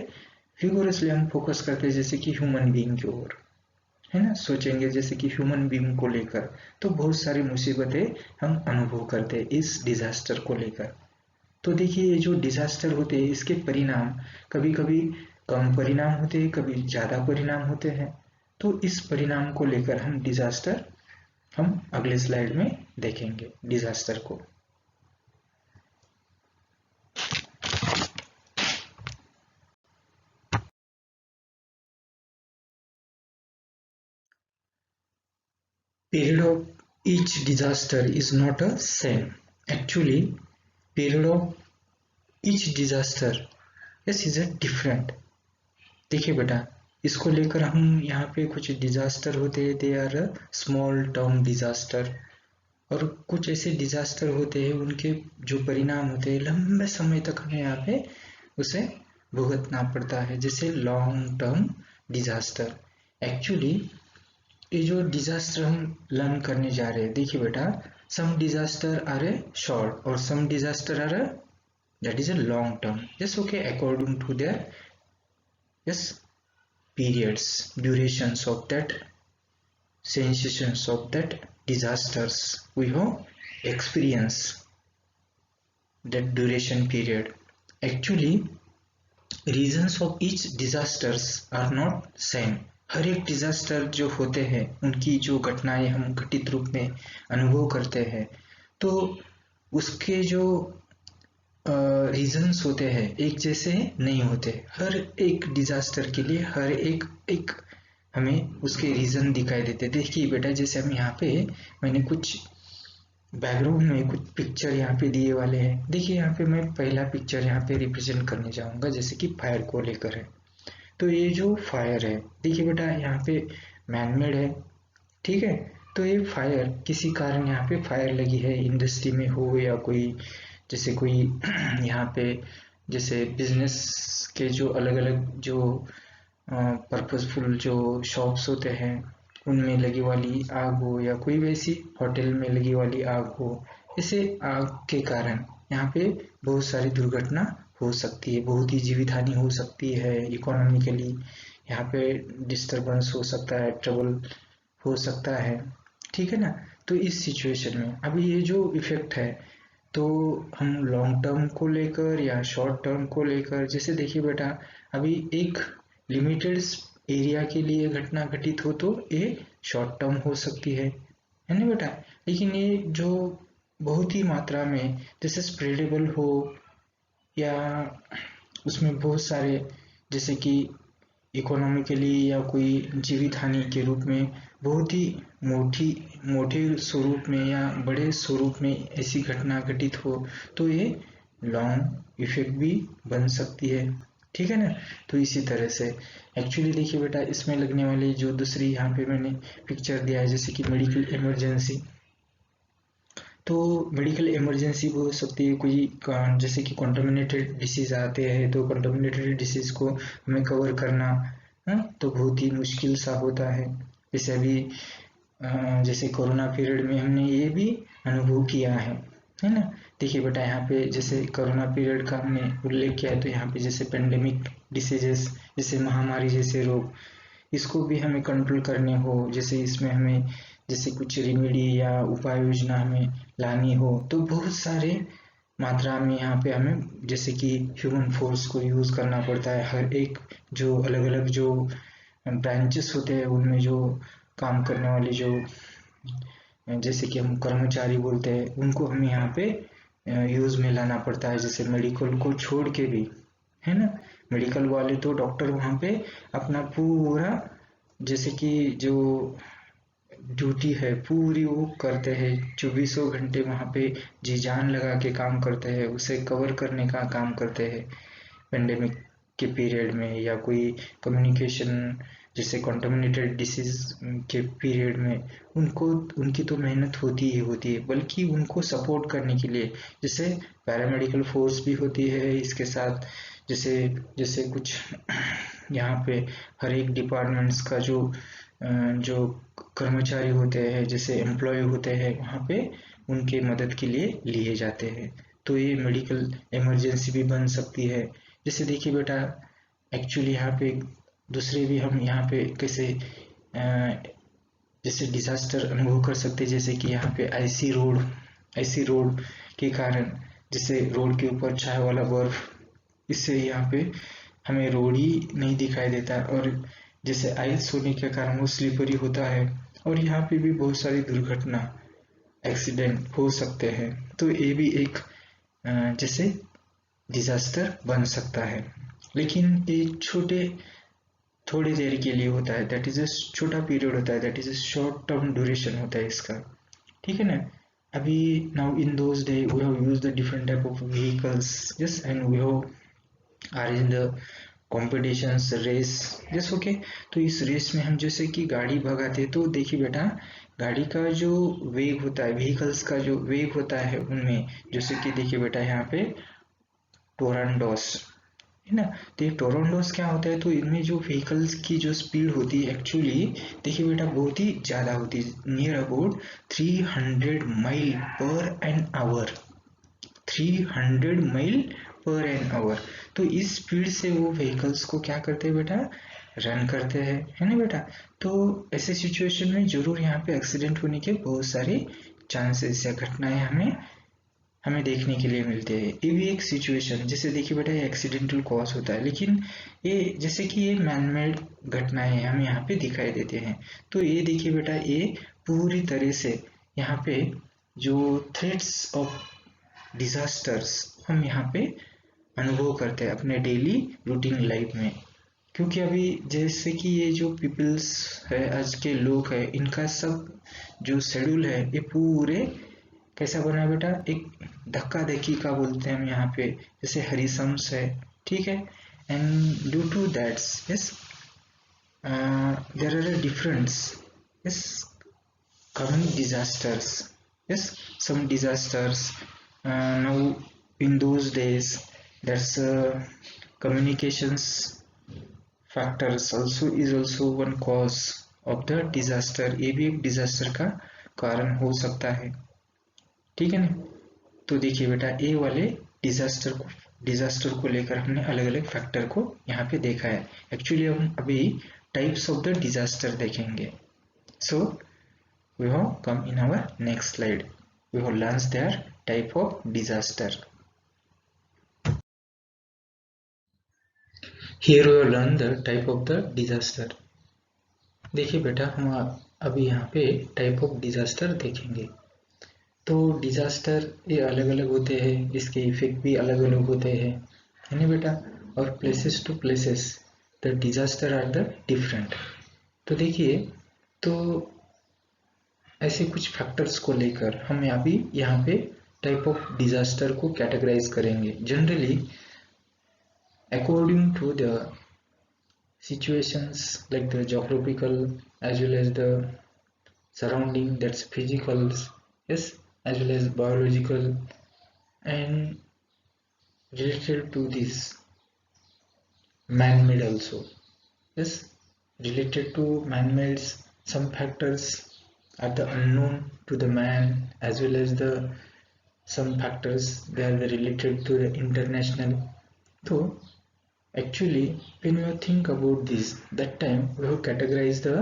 फिगोरसली हम फोकस करते हैं जैसे कि ह्यूमन बीइंग की ओर, है ना। सोचेंगे जैसे कि ह्यूमन बीइंग को लेकर तो बहुत सारी मुसीबतें हम अनुभव करते हैं इस डिजास्टर को लेकर। तो देखिए ये जो डिजास्टर होते हैं इसके परिणाम कभी कभी कम परिणाम होते हैं, कभी ज्यादा परिणाम होते हैं। तो इस परिणाम को लेकर हम अगले स्लाइड में देखेंगे डिजास्टर को। Period of each disaster is not a same. Actually, period of each disaster is a different. देखिए बेटा इसको लेकर हम यहाँ पे कुछ डिजास्टर होते हैं, they are small term disaster, और कुछ ऐसे डिजास्टर होते हैं उनके जो परिणाम होते हैं लंबे समय तक हमें यहाँ पे उसे भुगतना पड़ता है, जैसे लॉन्ग टर्म डिजास्टर। एक्चुअली ये जो डिजास्टर हम लर्न करने जा रहे हैं, देखिए बेटा some disaster are a short और some disaster are a that is a long term. Yes, okay, according to their yes periods, durations of that sensations of that disasters we have experienced that duration period. Actually reasons of each disasters are not same. हर एक disaster जो होते हैं उनकी जो घटनाएं हम घटित रूप में अनुभव करते हैं, तो उसके जो रीजंस होते हैं एक जैसे नहीं होते। हर एक डिजास्टर के लिए हर एक हमें उसके रीजन दिखाई देते। देखिए बेटा जैसे हम यहाँ पे मैंने कुछ बैकग्राउंड में कुछ पिक्चर यहाँ पे दिए वाले हैं। देखिए यहाँ पे मैं पहला पिक्चर यहाँ पे रिप्रेजेंट करने जाऊंगा जैसे कि फायर को लेकर है। तो ये जो फायर है देखिए बेटा यहाँ पे मैनमेड है, ठीक है। तो ये फायर किसी कारण यहाँ पे फायर लगी है, इंडस्ट्री में हो या कोई जैसे कोई यहाँ पे जैसे बिजनेस के जो अलग अलग जो पर्पसफुल जो शॉप्स होते हैं उनमें लगी वाली आग हो या कोई वैसी होटल में लगी वाली आग हो, इसे आग के कारण यहाँ पे बहुत सारी दुर्घटना हो सकती है, बहुत ही जीवित हानि हो सकती है, इकोनॉमिकली यहाँ पे डिस्टरबेंस हो सकता है, ट्रबल हो सकता है, ठीक है ना। तो इस सिचुएशन में अभी ये जो इफेक्ट है तो हम लॉन्ग टर्म को लेकर या शॉर्ट टर्म को लेकर, जैसे देखिए बेटा अभी एक लिमिटेड एरिया के लिए घटना घटित हो तो ये शॉर्ट टर्म हो सकती है ना बेटा। लेकिन ये जो बहुत ही मात्रा में जैसे स्प्रेडेबल हो या उसमें बहुत सारे जैसे कि इकोनॉमिकली या कोई जीवित हानि के रूप में बहुत ही मोटे स्वरूप में या बड़े स्वरूप में ऐसी घटना घटित हो तो ये लॉन्ग इफेक्ट भी बन सकती है, ठीक है ना। तो इसी तरह से एक्चुअली देखिए बेटा इसमें लगने वाली जो दूसरी यहाँ पे मैंने पिक्चर दिया है जैसे कि मेडिकल इमरजेंसी। तो मेडिकल इमरजेंसी भी हो सकती है, कोई जैसे कि कॉन्टामिनेटेड डिसीज आते हैं तो कॉन्टामिनेटेड डिसीज को हमें कवर करना तो बहुत ही मुश्किल सा होता है। जैसे अभी जैसे कोरोना पीरियड में हमने ये भी अनुभव किया है ना। देखिए बेटा यहाँ पे जैसे कोरोना पीरियड का हमने उल्लेख किया है तो यहाँ पे जैसे पेंडेमिक डिसीजेस जैसे महामारी जैसे रोग, इसको भी हमें कंट्रोल करने हो, जैसे इसमें हमें जैसे कुछ रेमेडी या उपाय योजना हमें लानी हो तो बहुत सारे मात्रा में यहाँ पे हमें जैसे कि ह्यूमन फोर्स को यूज करना पड़ता है। हर एक जो अलग अलग जो ब्रांचेस होते हैं उनमें जो काम करने वाले जो जैसे कि हम कर्मचारी बोलते हैं उनको हमें यहाँ पे यूज में लाना पड़ता है, जैसे मेडिकल को छोड़ के भी, है ना। मेडिकल वाले तो डॉक्टर वहाँ पे अपना पूरा जैसे कि जो ड्यूटी है पूरी वो करते हैं, चौबीसों घंटे वहाँ पे जी जान लगा के काम करते हैं, उसे कवर करने का काम करते हैं पेंडेमिक के पीरियड में या कोई कम्युनिकेशन जैसे कॉन्टामिनेटेड डिसीज के पीरियड में उनकी तो मेहनत होती ही होती है, बल्कि उनको सपोर्ट करने के लिए जैसे पैरामेडिकल फोर्स भी होती है इसके साथ। जैसे जैसे कुछ यहाँ पे हर एक डिपार्टमेंट्स का जो कर्मचारी होते हैं, जैसे एम्प्लॉय होते हैं, वहाँ पे उनके मदद के लिए लिए जाते हैं। तो ये मेडिकल इमरजेंसी भी बन सकती है। जैसे देखिए बेटा, एक्चुअली यहाँ पे दूसरे भी हम यहाँ पे कैसे जैसे डिजास्टर अनुभव कर सकते हैं, जैसे कि यहाँ पे आईसी रोड के कारण, जैसे रोड के ऊपर छाया वाला बर्फ, इससे यहाँ पे हमें रोड ही नहीं दिखाई देता, और जैसे आइस होने के कारण वो स्लिपरी होता है, और यहाँ पे भी बहुत सारी दुर्घटना एक्सीडेंट हो सकते हैं। तो ये भी एक जैसे डिजास्टर बन सकता है, लेकिन ये थोड़ी देर के लिए होता है, दैट इज अ छोटा पीरियड होता है, that is a short term duration होता है इसका, ठीक है ना। अभी now in those day we have used the different type of vehicles, yes, and we have are in the competitions race, yes, okay. तो इस रेस में हम जैसे कि गाड़ी भगाते, तो देखिए बेटा, गाड़ी का जो वेग होता है, व्हीकल्स का जो वेग होता है उनमें, जैसे कि देखिए बेटा यहाँ पे टोरंडोस है ना। तो ये टोरंडोस क्या होता है, तो इनमें जो व्हीकल्स की जो स्पीड होती है एक्चुअली, देखिए बेटा, बहुत ही ज़्यादा होती है, नियर अबाउट 300 माइल पर एन आवर, 300 माइल पर एन आवर। तो इस स्पीड से वो व्हीकल्स को क्या करते हैं बेटा, रन करते हैं, है ना बेटा। तो ऐसे सिचुएशन में जरूर यहाँ पे एक्सीडेंट होने के बहुत सारे चांसेस या घटनाएं हमें हमें देखने के लिए मिलते हैं। ये भी एक सिचुएशन, जैसे देखिए बेटा, ये एक्सीडेंटल कॉज होता है, लेकिन ये जैसे कि ये मैनमेड घटनाएं हमें यहाँ पे दिखाई देते हैं। तो ये देखिए बेटा, ये पूरी तरह से यहाँ पे जो थ्रेट्स ऑफ डिजास्टर्स हम यहाँ पे अनुभव करते हैं अपने डेली रूटीन लाइफ में। क्योंकि अभी जैसे कि ये जो पीपल्स है, आज के लोग है, इनका सब जो शेड्यूल है ये पूरे कैसा बना है बेटा, एक धक्का धक्की का बोलते हैं हम यहाँ पे, जैसे हरिसम्स है, ठीक है। And due to that's, yes, there are difference, yes, coming disasters, yes, some disasters, now in those days, that's communications factors also is also one cause of the disaster, ये भी एक डिजास्टर का कारण हो सकता है, ठीक है ना। तो देखिए बेटा, ए वाले डिजास्टर को लेकर हमने अलग अलग फैक्टर को यहाँ पे देखा है। एक्चुअली हम अभी टाइप्स ऑफ द डिजास्टर देखेंगे। सो we have come in our next slide. We have learned their type of disaster. Here we have learned the type of the disaster. देखिए बेटा, हम अभी यहाँ पे टाइप ऑफ डिजास्टर देखेंगे। तो डिजास्टर ये अलग अलग होते हैं, इसके इफेक्ट भी अलग अलग होते हैं, है ना बेटा। और places to places the disaster are the different. तो देखिए, तो ऐसे कुछ फैक्टर्स को लेकर हम यहाँ पे टाइप ऑफ डिजास्टर को कैटेगराइज करेंगे। Generally according to the situations, like the geographical as well as the surrounding, that's physical, yes, as well as biological, and related to this man-made also, yes, related to man-made, some factors are the unknown to the man, as well as the some factors they are related to the international. So actually when you think about this, that time we have categorized the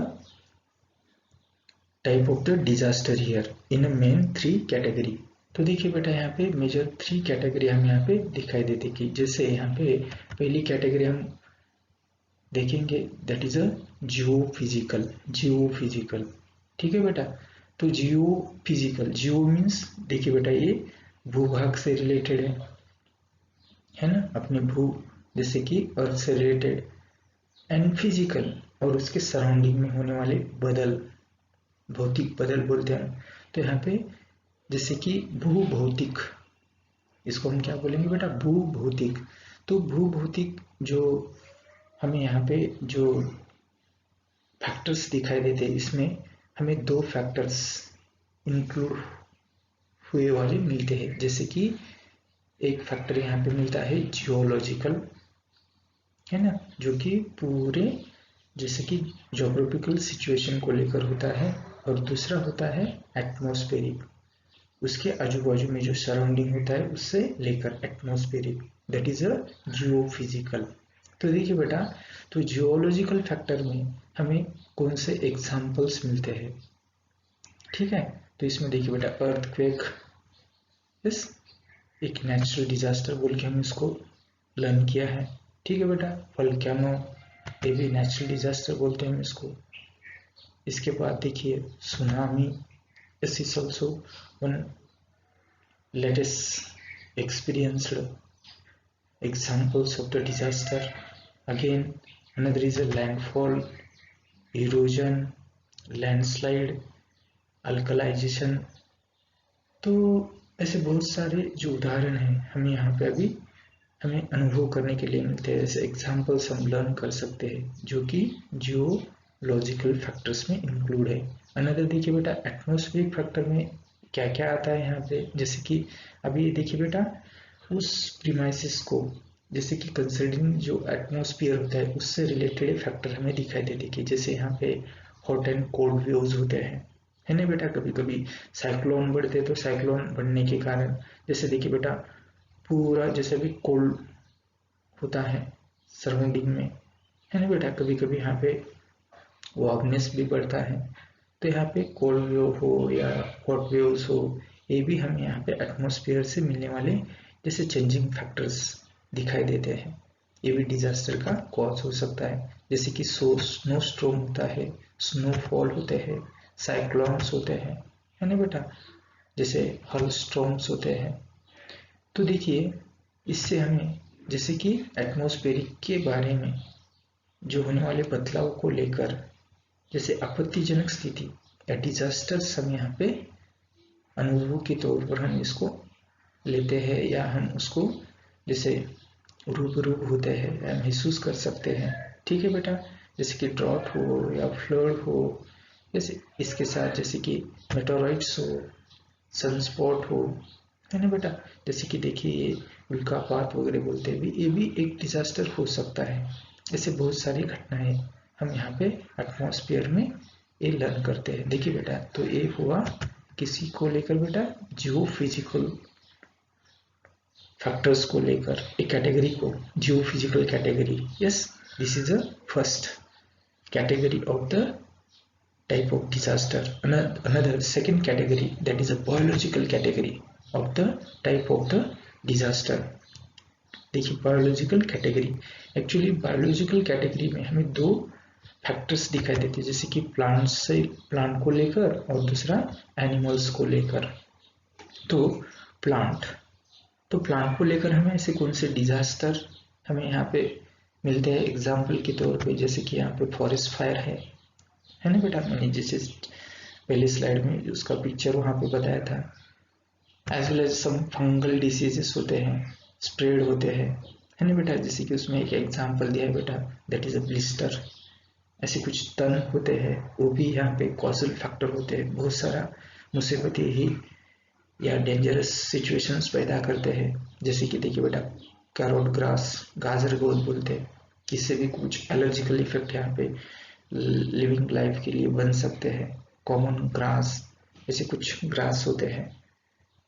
type of the disaster here in a main 3 category. तो देखिए बेटा, यहाँ पे major 3 category हम यहाँ पे दिखाई देते कि जैसे यहाँ पे पहली कैटेगरी हम देखेंगे, दैट इज अ जियोफिजिकल, ठीक है बेटा। तो जियो मीन्स, देखिए बेटा, ये भूभाग से रिलेटेड है ना, अपने भू जैसे कि अर्थ से रिलेटेड, एंड फिजिकल, और उसके सराउंडिंग में होने वाले बदल, भौतिक बदल बोलते हैं। तो यहाँ पे जैसे कि भूभौतिक, इसको हम क्या बोलेंगे बेटा, भूभौतिक। तो तो भूभौतिक जो हमें यहाँ पे जो फैक्टर्स दिखाई देते हैं, इसमें हमें 2 फैक्टर्स इंक्लूड हुए वाले मिलते हैं। जैसे कि एक फैक्टर यहाँ पे मिलता है जियोलॉजिकल, है ना, जो कि पूरे जैसे कि ज्योग्राफिकल सिचुएशन को लेकर होता है, और दूसरा होता है एटमॉस्फेरिक, उसके आजू बाजू में जो सराउंडिंग होता है उससे लेकर atmospheric, that is a geophysical. तो देखिए बेटा, तो जियोलॉजिकल फैक्टर में हमें कौन से एग्जाम्पल्स मिलते हैं, ठीक है। तो इसमें देखिए बेटा, अर्थक्वेक, यस, एक नेचुरल डिजास्टर बोल के हम इसको लर्न किया है, ठीक है बेटा। वोल्केनो, ये भी नेचुरल डिजास्टर बोलते हैं हम इसको। इसके बाद देखिए tsunami, this is also one latest experienced examples of the disaster. Again, another is a landfall, erosion, landslide, alkalization. तो ऐसे बहुत सारे जो उदाहरण हैं हमें यहाँ पे अभी हमें अनुभव करने के लिए मिलते हैं, ऐसे एग्जाम्पल्स हम लर्न कर सकते हैं जो कि जियोलॉजिकल फैक्टर्स में इंक्लूड है। अनदर देखिए बेटा, एटमॉस्फेरिक फैक्टर में क्या क्या आता है यहाँ पे, जैसे कि अभी देखिए बेटा, उस प्रीमाइसिस को, जैसे कि कंसिडरिंग जो एटमॉस्फेयर होता है उससे रिलेटेड फैक्टर हमें दिखाई देते कि जैसे यहाँ पे हॉट एंड कोल्ड वेव्स होते हैं, है ना बेटा। कभी कभी साइक्लोन बढ़ते, तो साइक्लोन बढ़ने के कारण जैसे देखिए बेटा, पूरा जैसे भी कोल्ड होता है सराउंडिंग में, है ना बेटा। कभी कभी यहाँ पे वार्मनेस भी बढ़ता है, तो यहाँ पे कोल्ड वेव हो या हॉट वेव्स हो, ये भी हम यहाँ पे एटमॉस्फेयर से मिलने वाले जैसे चेंजिंग फैक्टर्स दिखाई देते हैं, ये भी डिजास्टर का कॉज हो सकता है। जैसे कि स्नो स्टॉर्म होता है, स्नोफॉल होते हैं, साइक्लोन्स होते हैं, है ना बेटा, जैसे हल स्टॉर्म्स होते हैं। तो देखिए, इससे हमें जैसे कि एटमॉस्फेरिक के बारे में जो होने वाले बदलाव को लेकर जैसे आपत्तिजनक स्थिति या डिजास्टर्स हम यहाँ पे अनुभव के तौर पर हम इसको लेते हैं, या हम उसको जैसे रूबरू होते हैं या महसूस कर सकते हैं, ठीक है बेटा। जैसे कि ड्रॉट हो या फ्लड हो, जैसे इसके साथ जैसे कि मेटोराइट्स हो, सनस्पॉट हो, है ना बेटा। जैसे कि देखिए ये उल्कापात वगैरह बोलते हैं भी, ये भी एक डिजास्टर हो सकता है। ऐसे बहुत सारी घटनाएं हम यहाँ पे एटमॉस्फेयर में ये लर्न करते हैं। देखिए बेटा, तो ये हुआ किसी को लेकर बेटा, जियो फिजिकल फैक्टर्स को लेकर एक कैटेगरी को, geophysical category, yes, this is the first category of the type of disaster. Another second category, that is a biological category of the type of the disaster. देखिए biological category, actually biological category में हमें 2 factors दिखाई देते हैं, जैसे कि plant को लेकर और दूसरा एनिमल्स को लेकर। तो प्लांट को लेकर हमें ऐसे कौन से डिजास्टर हमें यहाँ पे मिलते हैं एग्जाम्पल के तौर पे, जैसे कि यहाँ पे फॉरेस्ट फायर है ना बेटा। मैंने जैसे पहली स्लाइड में उसका पिक्चर वहाँ पे बताया था। एज वेल एज सम फंगल डिसीजेस होते हैं, स्प्रेड होते हैं, है ना बेटा। जैसे कि उसमें एक एग्जाम्पल दिया है बेटा, दैट इज अ ब्लिस्टर। ऐसे कुछ तन होते हैं, वो भी यहाँ पे कॉजल फैक्टर होते हैं, बहुत सारा मुसीबतें ही या डेंजरस सिचुएशंस पैदा करते हैं। जैसे कि देखिए बेटा, कैरोट ग्रास, गाजर गोद बोलते हैं, इससे भी कुछ एलर्जिकल इफेक्ट यहाँ पे लिविंग लाइफ के लिए बन सकते हैं। कॉमन ग्रास, ऐसे कुछ ग्रास होते हैं,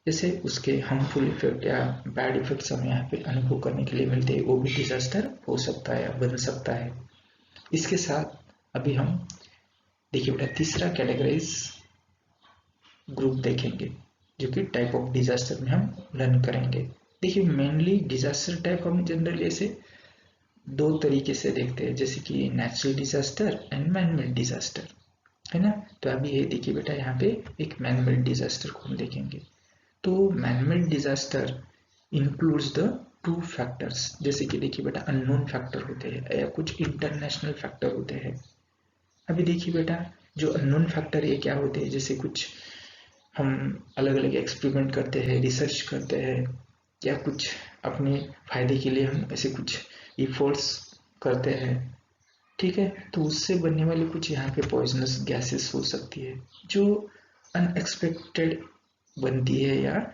जैसे उसके हार्मफुल इफेक्ट या बैड इफेक्ट्स हमें यहाँ पे अनुभव करने के लिए मिलते हैं, वो भी डिजास्टर हो सकता है या बन सकता है। इसके साथ अभी हम देखिए बेटा तीसरा कैटेगराइज ग्रुप देखेंगे, जो कि टाइप ऑफ डिजास्टर में हम लर्न करेंगे। देखिए मेनली डिजास्टर टाइप हम जनरली ऐसे 2 तरीके से देखते हैं, जैसे कि natural disaster and manmade disaster, है ना। तो अभी ये देखिए बेटा, यहाँ पे एक मैनमेड डिजास्टर को हम देखेंगे। तो manmade disaster includes the 2 factors, जैसे कि देखिए बेटा अननोन फैक्टर होते हैं या कुछ इंटरनेशनल फैक्टर होते हैं। अभी देखिए बेटा, जो अननोन फैक्टर ये क्या होते हैं, जैसे कुछ हम अलग अलग एक्सपेरिमेंट करते हैं, रिसर्च करते हैं, या कुछ अपने फायदे के लिए हम ऐसे कुछ इफोर्ट्स करते हैं, ठीक है, तो उससे बनने वाली कुछ यहाँ पे पॉइजनस गैसेस हो सकती है जो अनएक्सपेक्टेड बनती है, या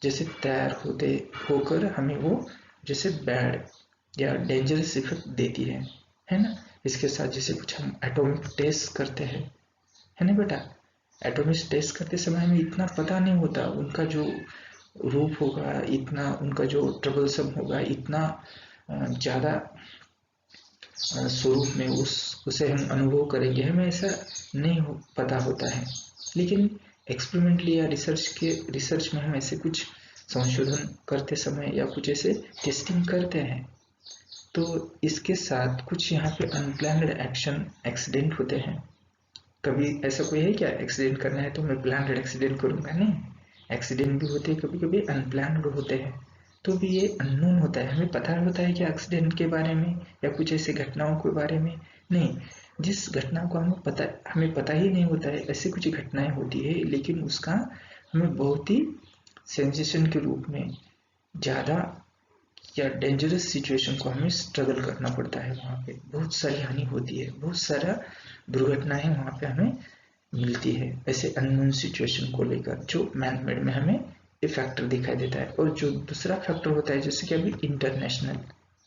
जैसे तैयार होते होकर हमें वो जैसे बैड या डेंजरस इफेक्ट देती है ना। इसके साथ जैसे कुछ हम एटॉमिक टेस्ट करते हैं, है ना बेटा। एटॉमिक टेस्ट करते समय हमें इतना पता नहीं होता उनका जो रूप होगा, इतना उनका जो ट्रबलसम होगा, इतना ज़्यादा स्वरूप में उसे हम अनुभव करेंगे, हमें ऐसा नहीं पता होता है। लेकिन एक्सपेरिमेंटली या रिसर्च में हम ऐसे कुछ संशोधन करते समय या कुछ ऐसे टेस्टिंग करते हैं, तो इसके साथ कुछ यहाँ पे अनप्लान्ड एक्सीडेंट होते हैं। कभी ऐसा कोई है क्या एक्सीडेंट करना है तो मैं प्लान्ड एक्सीडेंट करूँगा? नहीं, एक्सीडेंट भी होते हैं, कभी कभी अनप्लान्ड होते हैं। तो भी ये अननोन होता है, हमें पता होता है कि एक्सीडेंट के बारे में या कुछ ऐसी घटनाओं के बारे में नहीं। जिस घटना को हमें पता ही नहीं होता है, ऐसी कुछ घटनाएं होती है, लेकिन उसका हमें बहुत ही सेंसेशन के रूप में ज़्यादा या डेंजरस सिचुएशन को हमें स्ट्रगल करना पड़ता है। वहाँ पे बहुत सारी हानि होती है, बहुत सारा दुर्घटनाएं वहाँ पे हमें मिलती है ऐसे अननोन सिचुएशन को लेकर, जो मैन मेड में हमें ये फैक्टर दिखाई देता है। और जो दूसरा फैक्टर होता है, जैसे कि अभी इंटरनेशनल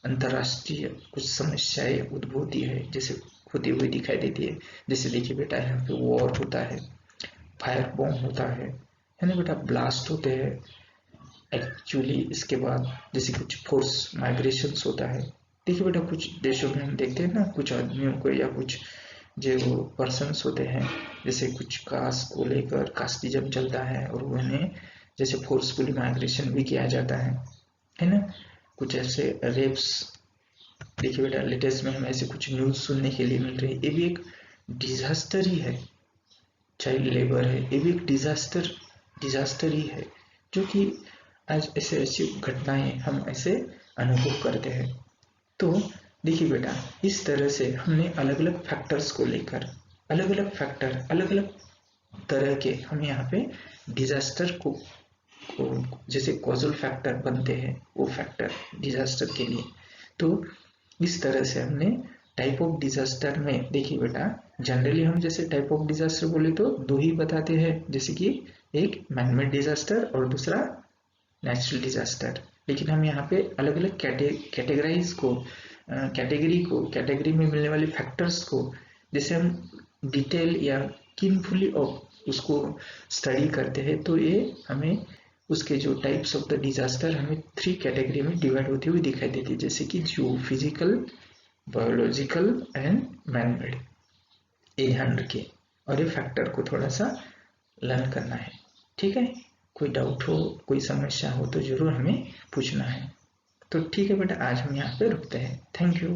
अंतर्राष्ट्रीय कुछ समस्याएं उद्भव होती है, जैसे होती हुई दिखाई देती है। जैसे देखिए बेटा, यहाँ पे वॉर होता है, फायर बॉम्ब होता है ना बेटा, ब्लास्ट होते हैं एक्चुअली। इसके बाद जैसे कुछ फोर्स माइग्रेशन होता है। देखिए बेटा, कुछ देशों में हम देखते हैं ना, कुछ आदमियों को या कुछ जो पर्सन्स होते हैं, जैसे कुछ कास्ट को लेकर कास्टिज्म चलता है और उन्हें जैसे फोर्सफुली माइग्रेशन भी किया जाता है ना। कुछ ऐसे रेप्स, देखिए बेटा लेटेस्ट में हमें ऐसे कुछ न्यूज़ सुनने के लिए मिल रही है। ये भी एक डिजास्टर ही है, चाइल्ड लेबर है, ये भी एक डिजास्टर ही है, जो कि आज ऐसे ऐसी घटनाएं हम ऐसे अनुभव करते हैं। तो देखिए बेटा, इस तरह से हमने अलग अलग फैक्टर्स को लेकर अलग अलग तरह के हम यहाँ पे डिजास्टर को जैसे कॉजल फैक्टर बनते हैं, वो फैक्टर डिजास्टर के लिए। तो इस तरह से हमने टाइप ऑफ डिजास्टर में, देखिए बेटा जनरली हम जैसे टाइप ऑफ डिजास्टर बोले तो दो ही बताते हैं, जैसे कि एक मैनमेड डिजास्टर और दूसरा नेचुरल डिजास्टर। लेकिन हम यहाँ पे अलग अलग कैटेगरी में मिलने वाले फैक्टर्स को जैसे हम डिटेल या केयरफुली उसको स्टडी करते हैं, तो ये हमें उसके जो टाइप्स ऑफ द डिजास्टर हमें 3 कैटेगरी में डिवाइड होती हुई दिखाई देती है, जैसे कि जियो फिजिकल, बायोलॉजिकल एंड मैनमेड। ये ध्यान रखिए और ये फैक्टर को थोड़ा सा लर्न करना है, ठीक है। कोई डाउट हो, कोई समस्या हो तो जरूर हमें पूछना है। तो ठीक है बेटा, आज हम यहाँ पे रुकते हैं। Thank you.